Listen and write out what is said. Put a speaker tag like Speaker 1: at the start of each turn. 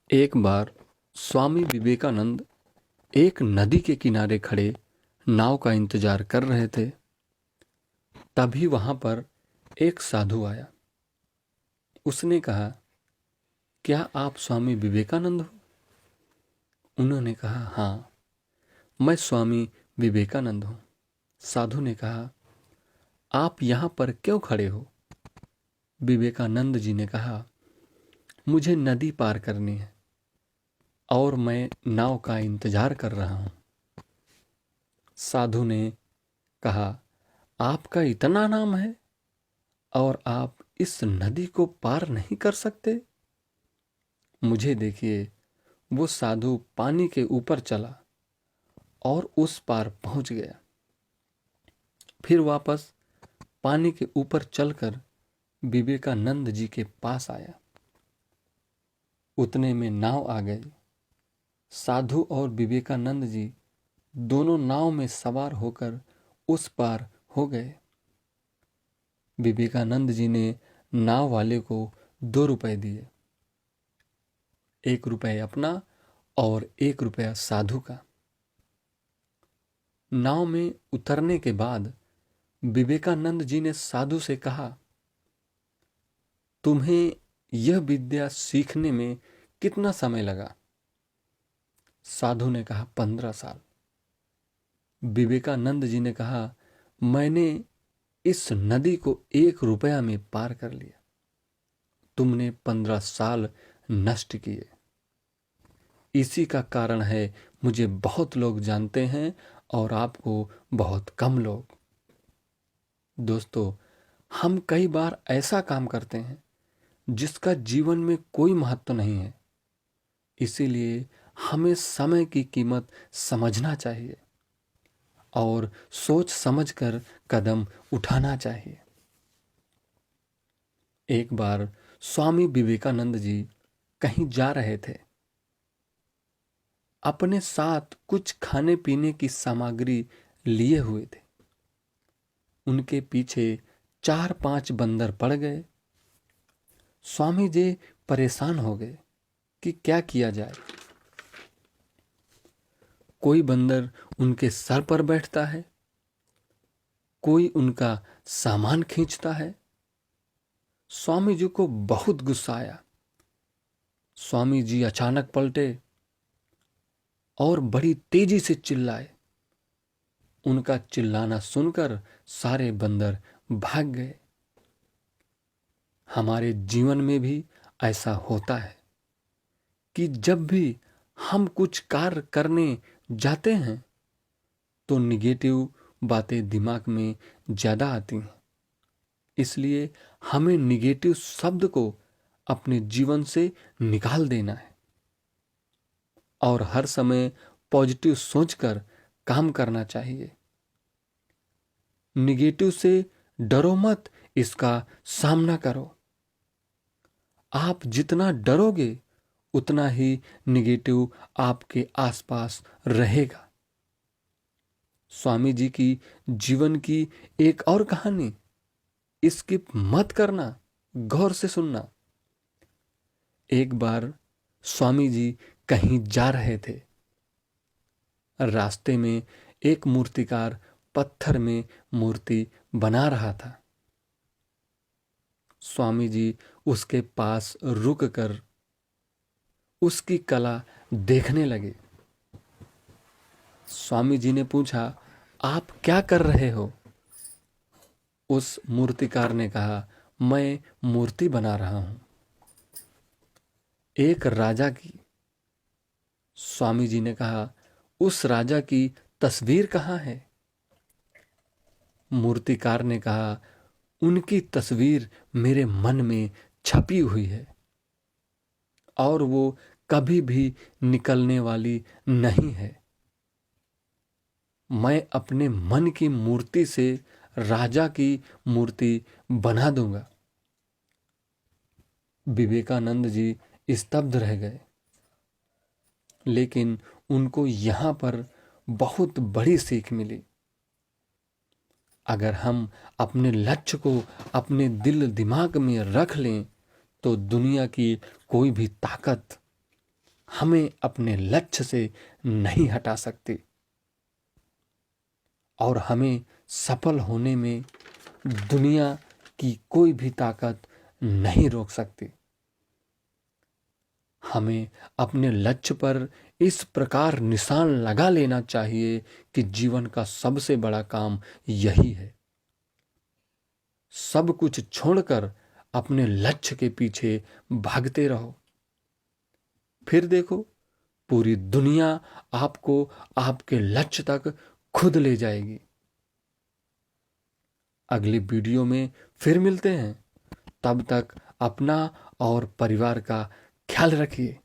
Speaker 1: एक बार स्वामी विवेकानंद एक नदी के किनारे खड़े नाव का इंतजार कर रहे थे। तभी वहां पर एक साधु आया। उसने कहा, क्या आप स्वामी विवेकानंद हो? उन्होंने कहा, हाँ, मैं स्वामी विवेकानंद हूं। साधु ने कहा, आप यहां पर क्यों खड़े हो? विवेकानंद जी ने कहा, मुझे नदी पार करनी है और मैं नाव का इंतजार कर रहा हूं। साधु ने कहा, आपका इतना नाम है और आप इस नदी को पार नहीं कर सकते? मुझे देखिए। वो साधु पानी के ऊपर चला और उस पार पहुंच गया। फिर वापस पानी के ऊपर चलकर विवेकानंद जी के पास आया। उतने में नाव आ गई। साधु और विवेकानंद जी दोनों नाव में सवार होकर उस पार हो गए। विवेकानंद जी ने नाव वाले को 2 रुपए दिए। 1 रुपए अपना और 1 रुपया साधु का। नाव में उतरने के बाद विवेकानंद जी ने साधु से कहा, तुम्हें यह विद्या सीखने में कितना समय लगा? साधु ने कहा, 15 साल। विवेकानंद जी ने कहा, मैंने इस नदी को 1 रुपया में पार कर लिया। तुमने 15 साल नष्ट किए। इसी का कारण है मुझे बहुत लोग जानते हैं और आपको बहुत कम लोग। दोस्तों, हम कई बार ऐसा काम करते हैं जिसका जीवन में कोई महत्व नहीं है। इसीलिए हमें समय की कीमत समझना चाहिए और सोच समझकर कदम उठाना चाहिए। एक बार स्वामी विवेकानंद जी कहीं जा रहे थे। अपने साथ कुछ खाने पीने की सामग्री लिए हुए थे। उनके पीछे 4-5 बंदर पड़ गए। स्वामी जी परेशान हो गए कि क्या किया जाए। कोई बंदर उनके सर पर बैठता है, कोई उनका सामान खींचता है। स्वामी जी को बहुत गुस्सा आया। स्वामी जी अचानक पलटे और बड़ी तेजी से चिल्लाए। उनका चिल्लाना सुनकर सारे बंदर भाग गए। हमारे जीवन में भी ऐसा होता है कि जब भी हम कुछ कार्य करने जाते हैं तो निगेटिव बातें दिमाग में ज्यादा आती हैं। इसलिए हमें निगेटिव शब्द को अपने जीवन से निकाल देना है और हर समय पॉजिटिव सोचकर काम करना चाहिए। निगेटिव से डरो मत, इसका सामना करो। आप जितना डरोगे उतना ही निगेटिव आपके आसपास रहेगा। स्वामी जी की जीवन की एक और कहानी स्किप मत करना, गौर से सुनना। एक बार स्वामी जी कहीं जा रहे थे। रास्ते में एक मूर्तिकार पत्थर में मूर्ति बना रहा था। स्वामी जी उसके पास रुककर उसकी कला देखने लगे। स्वामी जी ने पूछा, आप क्या कर रहे हो? उस मूर्तिकार ने कहा, मैं मूर्ति बना रहा हूं, एक राजा की। स्वामी जी ने कहा, उस राजा की तस्वीर कहाँ है? मूर्तिकार ने कहा, उनकी तस्वीर मेरे मन में छपी हुई है और वो कभी भी निकलने वाली नहीं है। मैं अपने मन की मूर्ति से राजा की मूर्ति बना दूंगा। विवेकानंद जी स्तब्ध रह गए, लेकिन उनको यहां पर बहुत बड़ी सीख मिली। अगर हम अपने लक्ष्य को अपने दिल दिमाग में रख लें तो दुनिया की कोई भी ताकत हमें अपने लक्ष्य से नहीं हटा सकती और हमें सफल होने में दुनिया की कोई भी ताकत नहीं रोक सकती। हमें अपने लक्ष्य पर इस प्रकार निशान लगा लेना चाहिए कि जीवन का सबसे बड़ा काम यही है। सब कुछ छोड़कर अपने लक्ष्य के पीछे भागते रहो। फिर देखो, पूरी दुनिया आपको आपके लक्ष्य तक खुद ले जाएगी। अगली वीडियो में फिर मिलते हैं। तब तक अपना और परिवार का ख्याल रखिए।